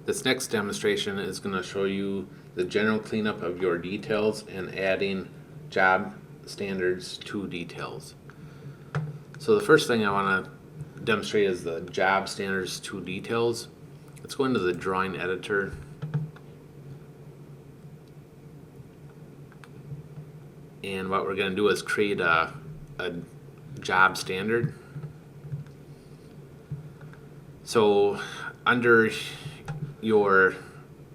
This next demonstration is going to show you the general cleanup of your details and adding job standards to details. So the first thing I want to demonstrate is the job standards to details. Let's go into the drawing editor. And what we're going to do is create a job standard. So under your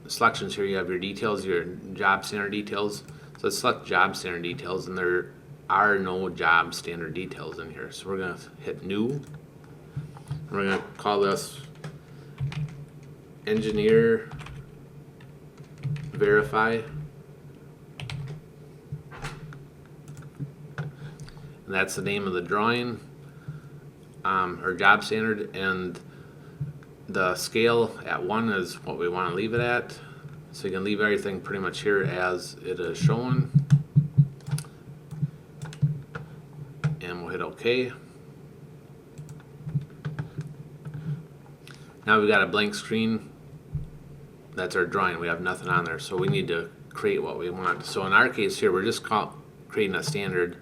selections here, you have your details, your job standard details. So let's select job standard details, and there are no job standard details in here. So we're going to hit new. And we're going to call this engineer verify. And that's the name of the drawing or job standard, and the scale at 1 is what we want to leave it at. So you can leave everything pretty much here as it is shown. And we'll hit OK. Now we've got a blank screen. That's our drawing. We have nothing on there. So we need to create what we want. So in our case here, we're just creating a standard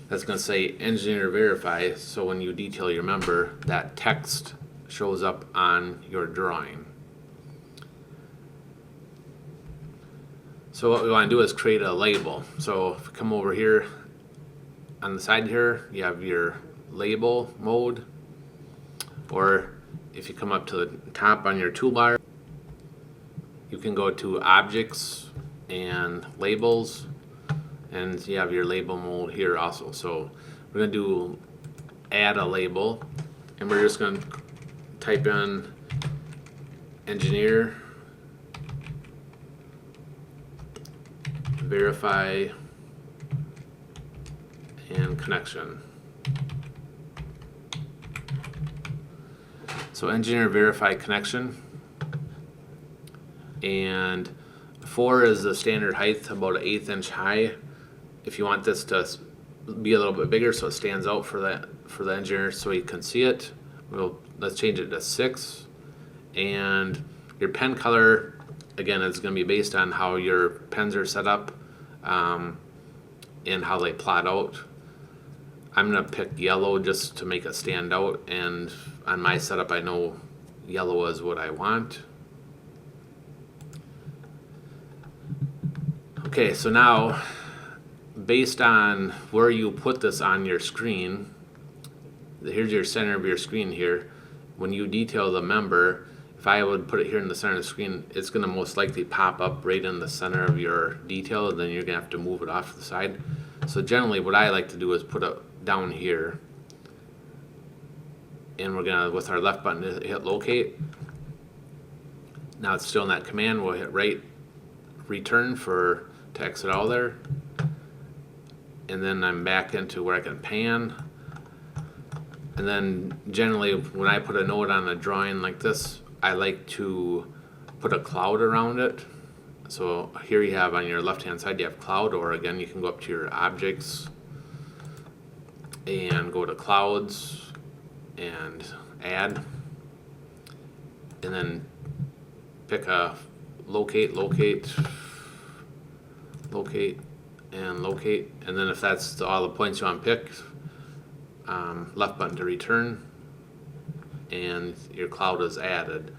that's going to say engineer verify. So when you detail your member, that text shows up on your drawing. So what we want to do is create a label. So if we come over here on the side here, you have your label mode, or if you come up to the top on your toolbar, you can go to objects and labels, and you have your label mode here also. So we're going to do add a label, and we're just going to type in engineer verify and connection. So engineer verify connection, and 4 is the standard height, about an 1/8 inch high. If you want this to be a little bit bigger so it stands out for the engineer so he can see it, let's change it to 6. And your pen color, again, is going to be based on how your pens are set up and how they plot out. I'm going to pick yellow just to make it stand out, and on my setup I know yellow is what I want. Okay, so now based on where you put this on your screen, here's your center of your screen here. When you detail the member, if I would put it here in the center of the screen, it's going to most likely pop up right in the center of your detail, and then you're going to have to move it off to the side. So generally what I like to do is put it down here, and we're going to, with our left button, hit locate. Now it's still in that command. We'll hit right return to exit out of there, and then I'm back into where I can pan. And then generally when I put a note on a drawing like this, I like to put a cloud around it. So here you have on your left hand side you have cloud, or again you can go up to your objects and go to clouds and add, and then pick a locate, and locate, and then if that's all the points you want to pick, left button to return, and your cloud is added.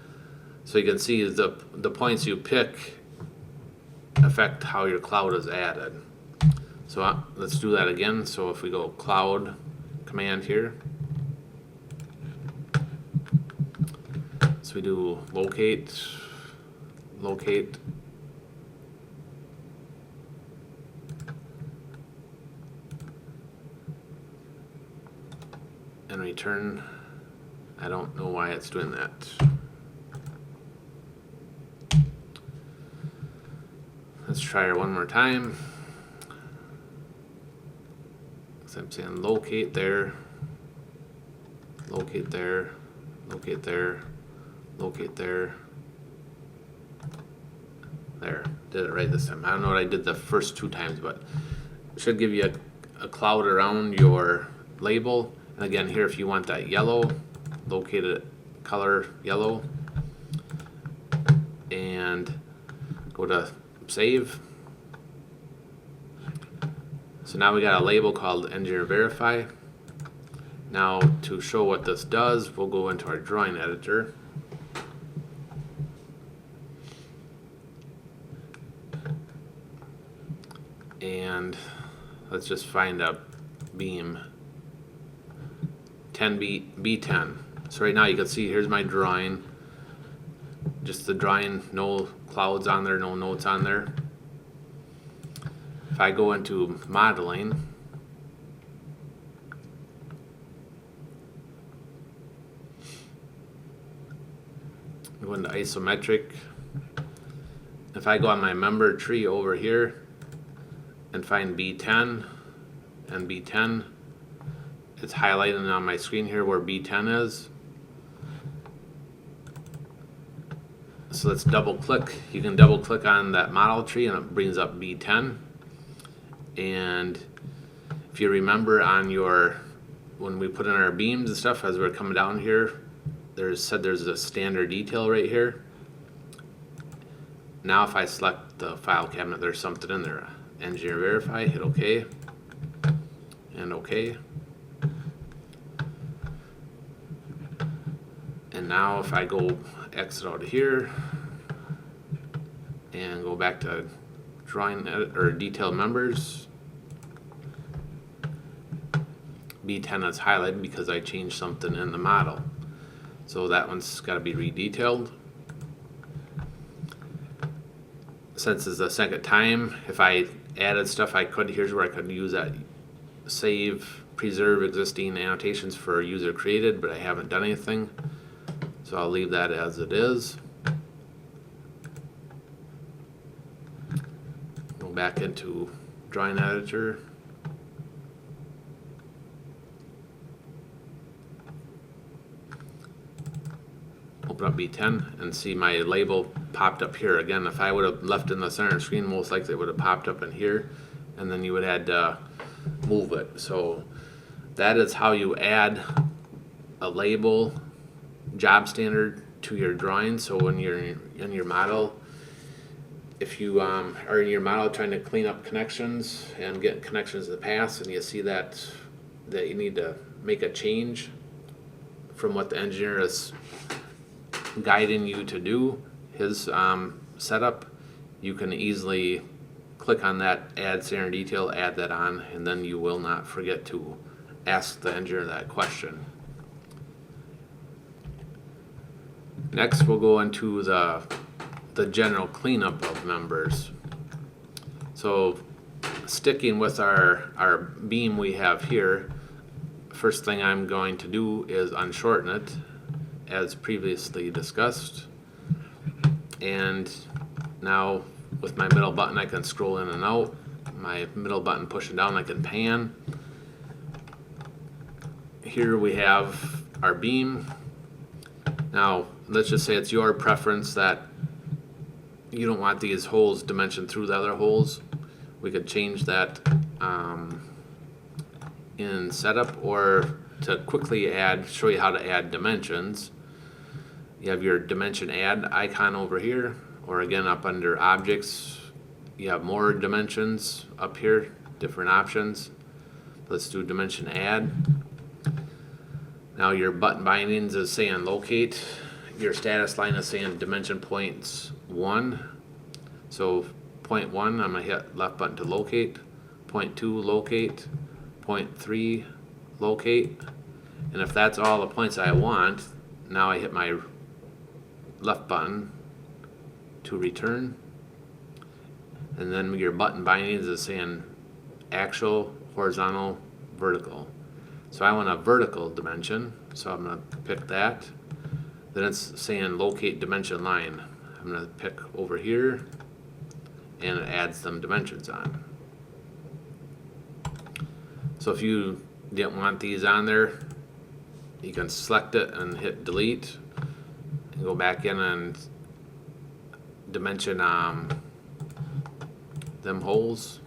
So you can see the points you pick affect how your cloud is added. So let's do that again. So if we go cloud command here, so we do locate, and return. I don't know why it's doing that. Let's try her one more time. So I'm saying locate there, locate there, locate there, locate there. There, did it right this time. I don't know what I did the first 2 times, but it should give you a cloud around your label. And again, here if you want that yellow, locate it color yellow, and go to save. So now we got a label called Engineer Verify. Now to show what this does, we'll go into our drawing editor. And let's just find a beam 10B10. So right now you can see here's my drawing. Just the drawing, no clouds on there, no notes on there. If I go into modeling, go into isometric. If I go on my member tree over here and find B10 and B10, it's highlighted on my screen here where B10 is. So let's double click. You can double click on that model tree and it brings up B10. And if you remember on your, when we put in our beams and stuff, as we're coming down here, there's a standard detail right here. Now if I select the file cabinet, there's something in there. Engineer Verify, hit OK, and OK. And now if I go exit out of here and go back to drawing edit or detail members, B10 is highlighted because I changed something in the model. So that one's got to be redetailed. Since it's the second time, if I added stuff I could, here's where I could use that save, preserve existing annotations for user created, but I haven't done anything. So I'll leave that as it is. Go back into drawing editor. Open up B10 and see my label popped up here. Again, if I would have left in the center screen, most likely it would have popped up in here, and then you would have had to move it. So that is how you add a label job standard to your drawing. So when you're in your model, if you are in your model trying to clean up connections and get connections to the past, and you see that you need to make a change from what the engineer is guiding you to do, his setup, you can easily click on that add standard detail, add that on, and then you will not forget to ask the engineer that question. Next we'll go into the general cleanup of members. So sticking with our beam we have here, first thing I'm going to do is unshorten it as previously discussed. And now with my middle button I can scroll in and out. My middle button pushing down I can pan. Here we have our beam. Now let's just say it's your preference that you don't want these holes dimensioned through the other holes. We could change that in setup, or to quickly show you how to add dimensions. You have your dimension add icon over here, or again up under objects you have more dimensions up here, different options. Let's do dimension add. Now your button bindings is saying locate, your status line is saying dimension points 1. So point 1 I'm going to hit left button to locate, point 2 locate, point 3 locate, and if that's all the points I want, now I hit my left button to return, and then your button bindings is saying axial, horizontal, vertical. So I want a vertical dimension, so I'm going to pick that. Then it's saying locate dimension line. I'm going to pick over here, and it adds some dimensions on. So if you didn't want these on there, you can select it and hit delete and go back in and dimension them holes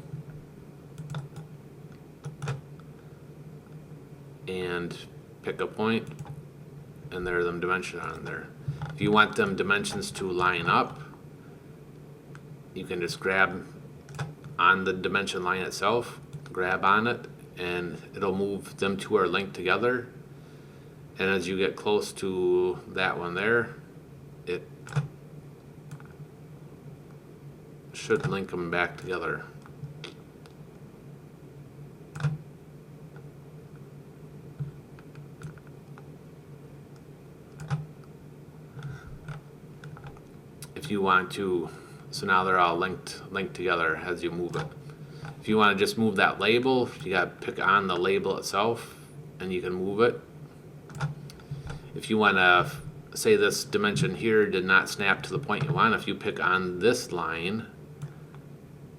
and pick a point, and there are them dimensions on there. If you want them dimensions to line up, you can just grab on the dimension line itself, grab on it, and it'll move. Them two are linked together. And as you get close to that one there, it should link them back together. If you want to, so now they're all linked together as you move it. If you want to just move that label, you got to pick on the label itself and you can move it. If you want to say this dimension here did not snap to the point you want, if you pick on this line,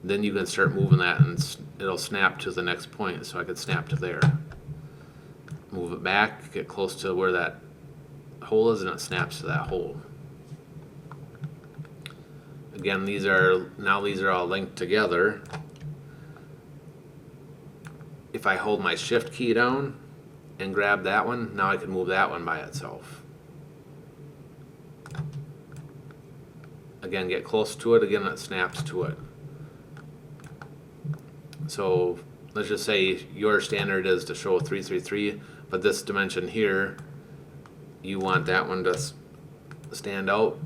then you can start moving that and it'll snap to the next point. So I could snap to there. Move it back, get close to where that hole is, and it snaps to that hole. Again, these are all linked together. If I hold my shift key down and grab that one, now I can move that one by itself. Again, get close to it, again it snaps to it. So let's just say your standard is to show 333, but this dimension here, you want that one to stand out,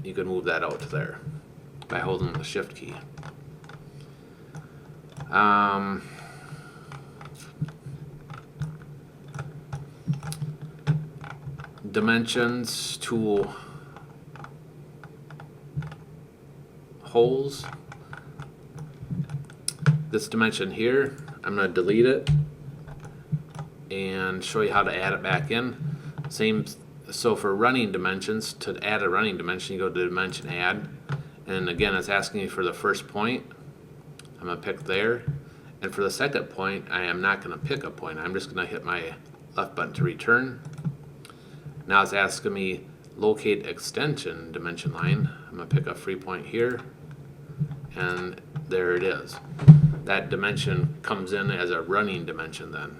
you can move that out to there by holding the shift key. Dimensions to holes. This dimension here, I'm going to delete it and show you how to add it back in. Same. So for running dimensions, to add a running dimension, you go to dimension add, and again it's asking you for the first point. I'm going to pick there, and for the second point I am not going to pick a point. I'm just going to hit my left button to return. Now it's asking me locate extension dimension line. I'm going to pick a free point here, and there it is. That dimension comes in as a running dimension then.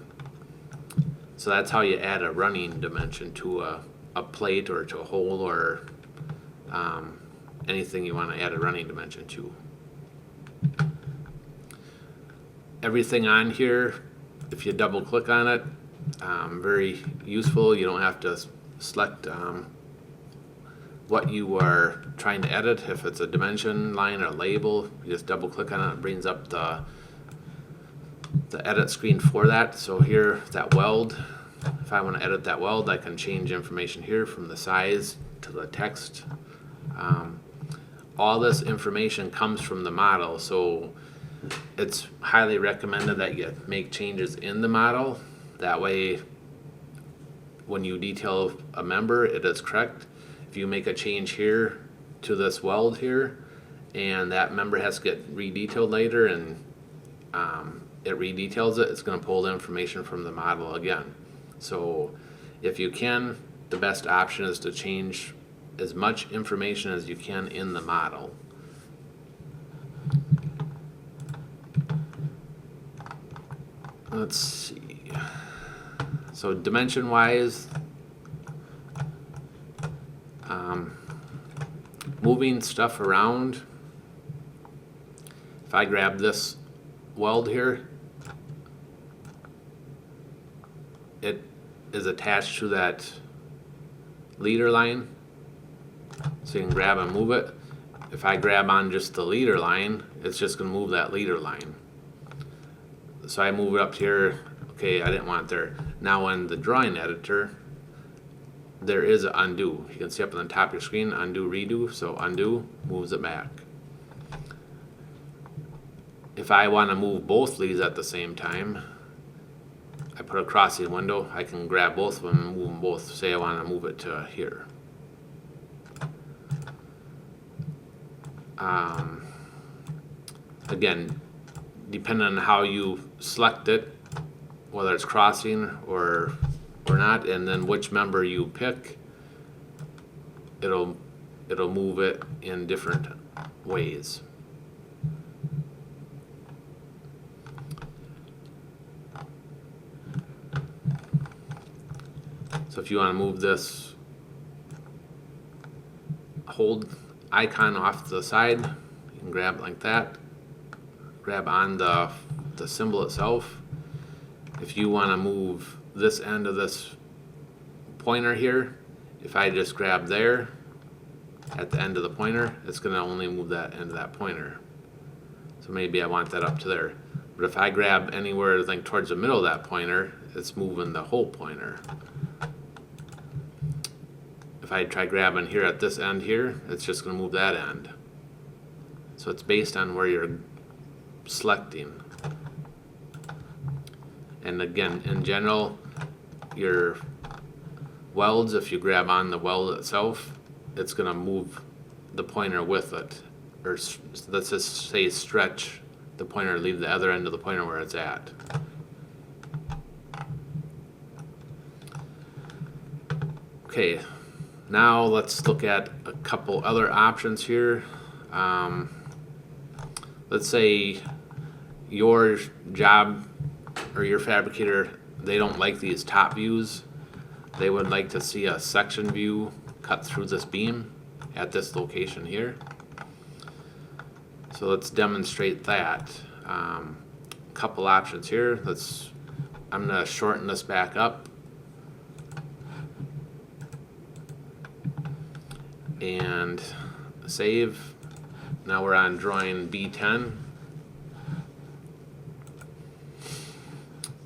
So that's how you add a running dimension to a plate or to a hole or anything you want to add a running dimension to. Everything on here, if you double click on it, very useful. You don't have to select what you are trying to edit. If it's a dimension line or a label, you just double click on it, it brings up the edit screen for that. So here, that weld, if I want to edit that weld, I can change information here from the size to the text. All this information comes from the model, so it's highly recommended that you make changes in the model. That way, when you detail a member, it is correct. If you make a change here to this weld here, and that member has to get redetailed later, and it redetails it, it's going to pull the information from the model again. So if you can, the best option is to change as much information as you can in the model. Let's see. So dimension wise, moving stuff around, if I grab this weld here, it is attached to that leader line, so you can grab and move it. If I grab on just the leader line, it's just going to move that leader line. So I move it up here. Okay, I didn't want it there. Now in the drawing editor, there is an undo. You can see up on the top of your screen, undo, redo. So undo moves it back. If I want to move both leads at the same time, I put a crossing window. I can grab both of them and move them both. Say I want to move it to here. Again, depending on how you select it, whether it's crossing or not, and then which member you pick, it'll move it in different ways. So if you want to move this hold icon off to the side, can grab it like that. Grab on the symbol itself. If you want to move this end of this pointer here, if I just grab there at the end of the pointer, it's going to only move that end of that pointer. So maybe I want that up to there. But if I grab anywhere like towards the middle of that pointer, it's moving the whole pointer. If I try grabbing here at this end here, it's just going to move that end. So it's based on where you're selecting. And again, in general, your welds, if you grab on the weld itself, it's going to move the pointer with it. Or let's just say stretch the pointer, leave the other end of the pointer where it's at. Okay, now let's look at a couple other options here. Let's say your job or your fabricator, they don't like these top views. They would like to see a section view cut through this beam at this location here. So let's demonstrate that. Couple options here. I'm going to shorten this back up and save. Now we're on drawing B10.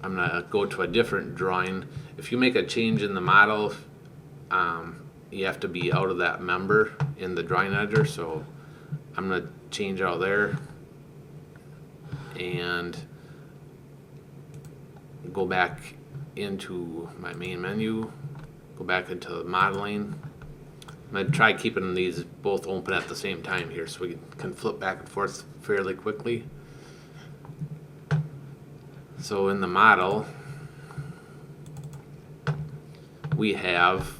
I'm going to go to a different drawing. If you make a change in the model, you have to be out of that member in the drawing editor. So I'm going to change out there and go back into my main menu, go back into the modeling. I'm going to try keeping these both open at the same time here so we can flip back and forth fairly quickly. So in the model, we have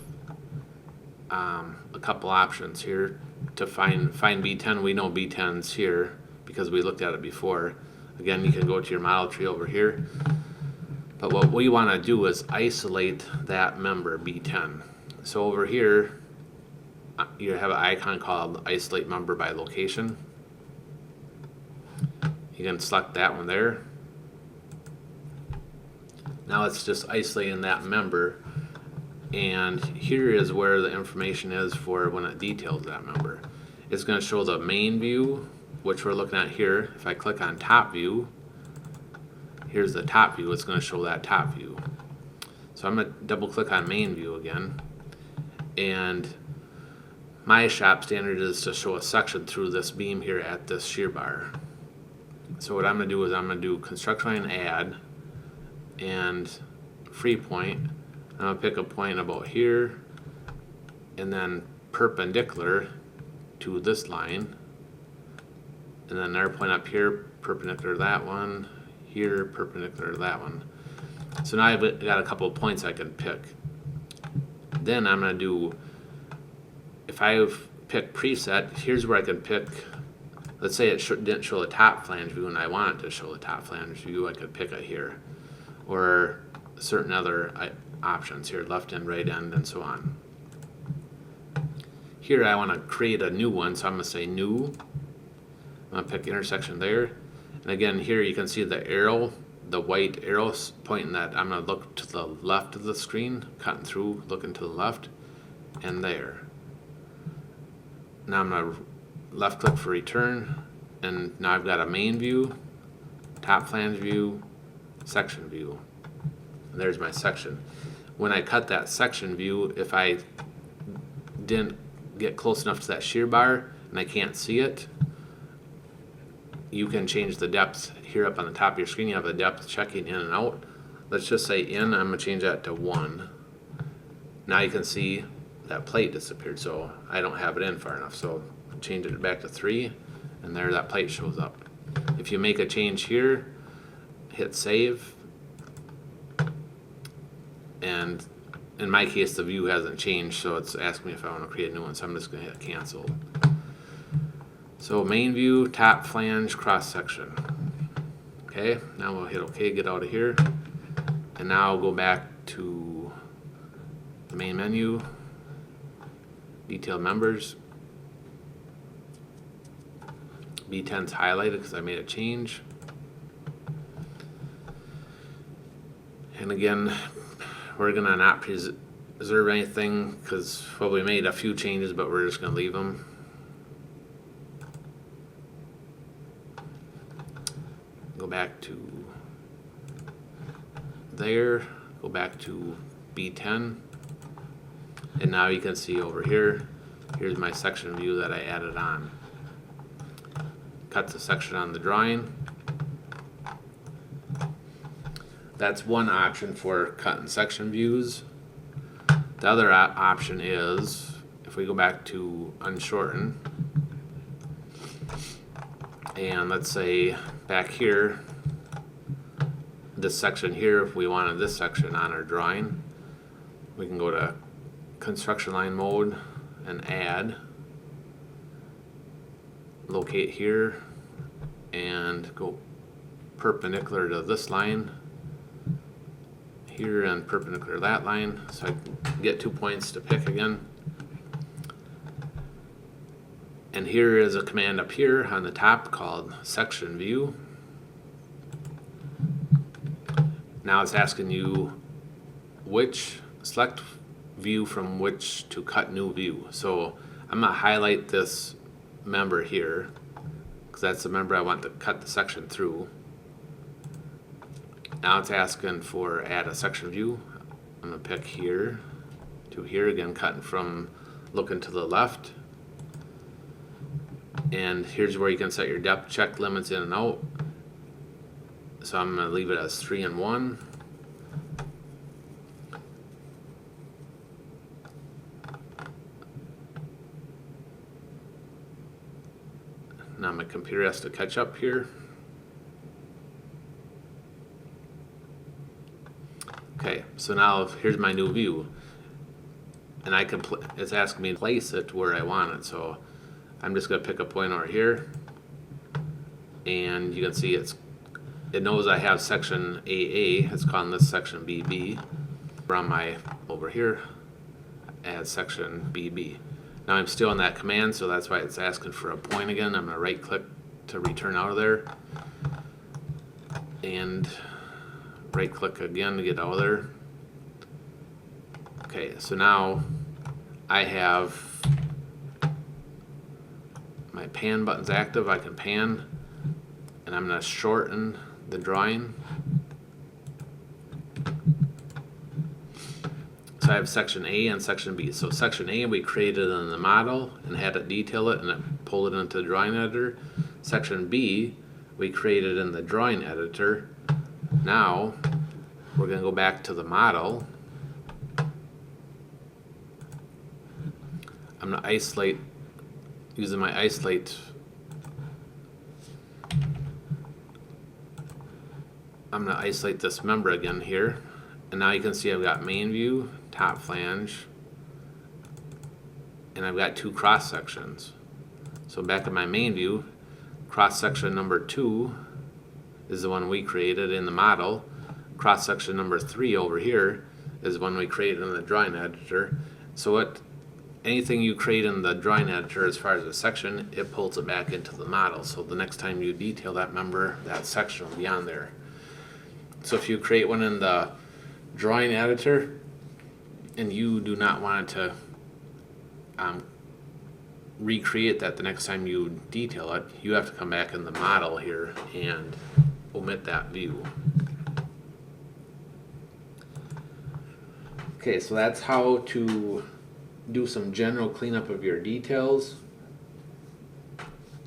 a couple options here to find B10. We know B10's here because we looked at it before. Again, you can go to your model tree over here. But what we want to do is isolate that member, B10. So over here, you have an icon called Isolate Member by Location. You can select that one there. Now it's just isolating that member. And here is where the information is for when it details that member. It's going to show the main view, which we're looking at here. If I click on top view, here's the top view. It's going to show that top view. So I'm going to double click on main view again. And my shop standard is to show a section through this beam here at this shear bar. So what I'm going to do is I'm going to do construction line add and free point. I'm going to pick a point about here and then perpendicular to this line, and then another point up here perpendicular to that one, here perpendicular to that one. So now I've got a couple of points I can pick. Then I'm going to do, if I've picked preset, here's where I can pick. Let's say it didn't show the top flange view and I want it to show the top flange view, I could pick it here, or certain other options here, left end, right end, and so on. Here I want to create a new one, so I'm going to say new. I'm going to pick intersection there. And again, here you can see the arrow, the white arrows pointing that I'm going to look to the left of the screen, cutting through, looking to the left, and there. Now I'm going to left click for return, and now I've got a main view, top flange view, section view. And there's my section. When I cut that section view, if I didn't get close enough to that shear bar and I can't see it, you can change the depth here up on the top of your screen. You have a depth checking in and out. Let's just say in, I'm going to change that to 1. Now you can see that plate disappeared, so I don't have it in far enough. So change it back to 3, and there that plate shows up. If you make a change here, hit save, and in my case the view hasn't changed, so it's asking me if I want to create a new one, so I'm just going to hit cancel. So main view, top flange, cross section. Okay, now we'll hit OK, get out of here, and now I'll go back to the main menu, detailed members, B10's highlighted because I made a change. And again, we're gonna not preserve anything because, well, we made a few changes, but we're just gonna leave them. Go back to there, go back to B10, and now you can see over here, here's my section view that I added on. Cut the section on the drawing. That's one option for cutting section views. The other option is, if we go back to unshorten, and let's say back here, this section here, if we wanted this section on our drawing, we can go to construction line mode and add, locate here, and go perpendicular to this line here and perpendicular to that line, so I get 2 points to pick again. And here is a command up here on the top called section view. Now it's asking you which select view from which to cut new view. So I'm gonna highlight this member here because that's the member I want to cut the section through. Now it's asking for add a section view. I'm gonna pick here to here, again cutting from looking to the left. And here's where you can set your depth check limits in and out. So I'm gonna leave it as 3 and 1. Now my computer has to catch up here. Okay, so now here's my new view, and I can it's asking me to place it where I want it. So I'm just going to pick a point over here, and you can see it knows I have section AA. It's calling this section BB. From my over here, add section BB. Now I'm still in that command, so that's why it's asking for a point again. I'm going to right click to return out of there, and right click again to get out of there. Okay, so now I have my pan buttons active. I can pan, and I'm going to shorten the drawing. So I have section A and section B. So section A we created in the model and had it detail it, and it pulled it into the drawing editor. Section B we created in the drawing editor. Now we're going to go back to the model. I'm going to isolate, using my isolate, I'm going to isolate this member again here. And now you can see I've got main view, top flange, and I've got 2 cross sections. So back in my main view, cross section number 2 is the one we created in the model. Cross section number 3 over here is the one we created in the drawing editor. So anything you create in the drawing editor as far as a section, it pulls it back into the model. So the next time you detail that member, that section will be on there. So if you create one in the drawing editor and you do not want to recreate that the next time you detail it, you have to come back in the model here and omit that view. Okay, so that's how to do some general cleanup of your details,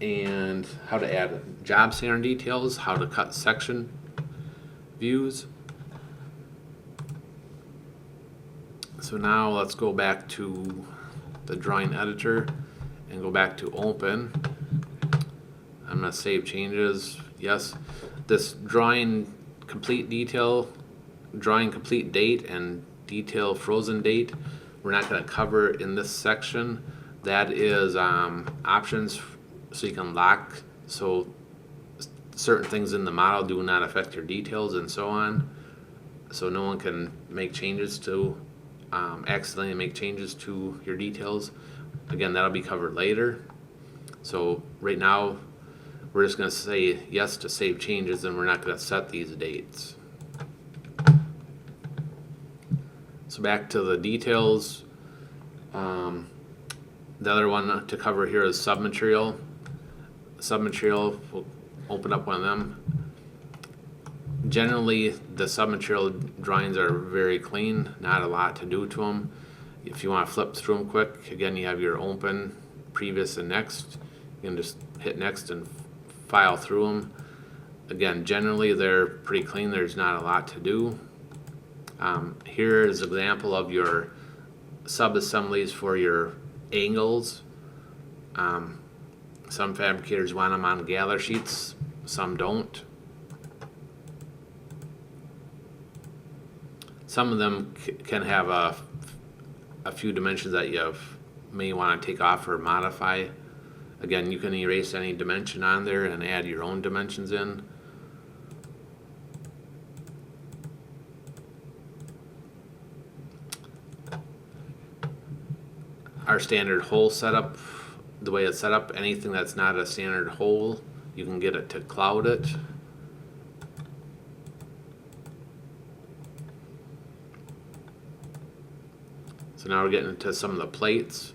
and how to add job standard details, how to cut section views. So now let's go back to the drawing editor and go back to open. I'm going to save changes. Yes, this drawing complete detail, drawing complete date, and detail frozen date, we're not going to cover in this section. That is options so you can lock, so certain things in the model do not affect your details and so on. So no one can make changes to, accidentally make changes to your details. Again, that'll be covered later. So right now we're just gonna say yes to save changes, and we're not gonna set these dates. So back to the details. The other one to cover here is submaterial. Submaterial, we'll open up one of them. Generally, the submaterial drawings are very clean, not a lot to do to them. If you want to flip through them quick, again, you have your open, previous, and next. You can just hit next and file through them. Again, generally they're pretty clean. There's not a lot to do. Here is an example of your sub-assemblies for your angles. Some fabricators want them on gather sheets, some don't. Some of them can have a few dimensions that you may want to take off or modify. Again, you can erase any dimension on there and add your own dimensions in. Our standard hole setup, the way it's set up, anything that's not a standard hole, you can get it to cloud it. So now we're getting into some of the plates.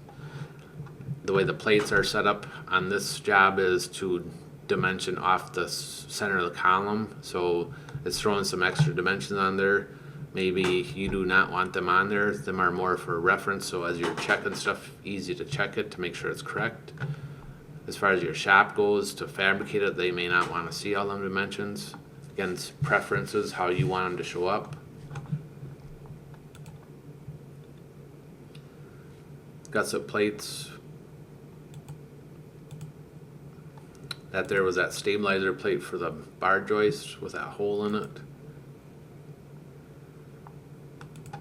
The way the plates are set up on this job is to dimension off the center of the column. So it's throwing some extra dimensions on there. Maybe you do not want them on there. Them are more for reference, so as you're checking stuff, easy to check it to make sure it's correct. As far as your shop goes, to fabricate it, they may not want to see all them dimensions. Again, it's preferences, how you want them to show up. Gusset plates. That there was that stabilizer plate for the bar joist with that hole in it.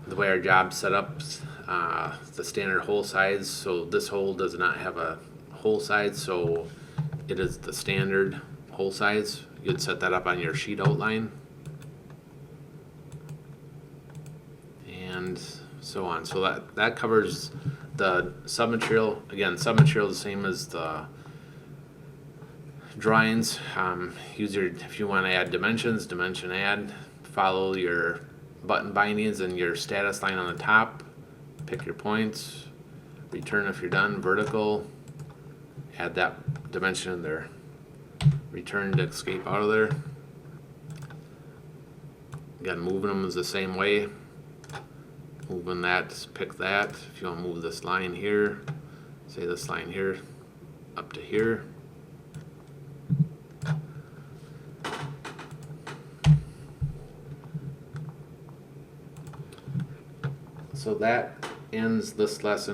The way our job's set up, the standard hole size, so this hole does not have a hole size, so it is the standard hole size. You'd set that up on your sheet outline. And so on. So that covers the submaterial. Again, submaterial is the same as the drawings. If you want to add dimensions, dimension add, follow your button bindings and your status line on the top, pick your points, return if you're done, vertical, add that dimension in there, return to escape out of there. Again, moving them is the same way. Moving that, pick that. If you want to move this line here, say this line here, up to here. So that ends this lesson.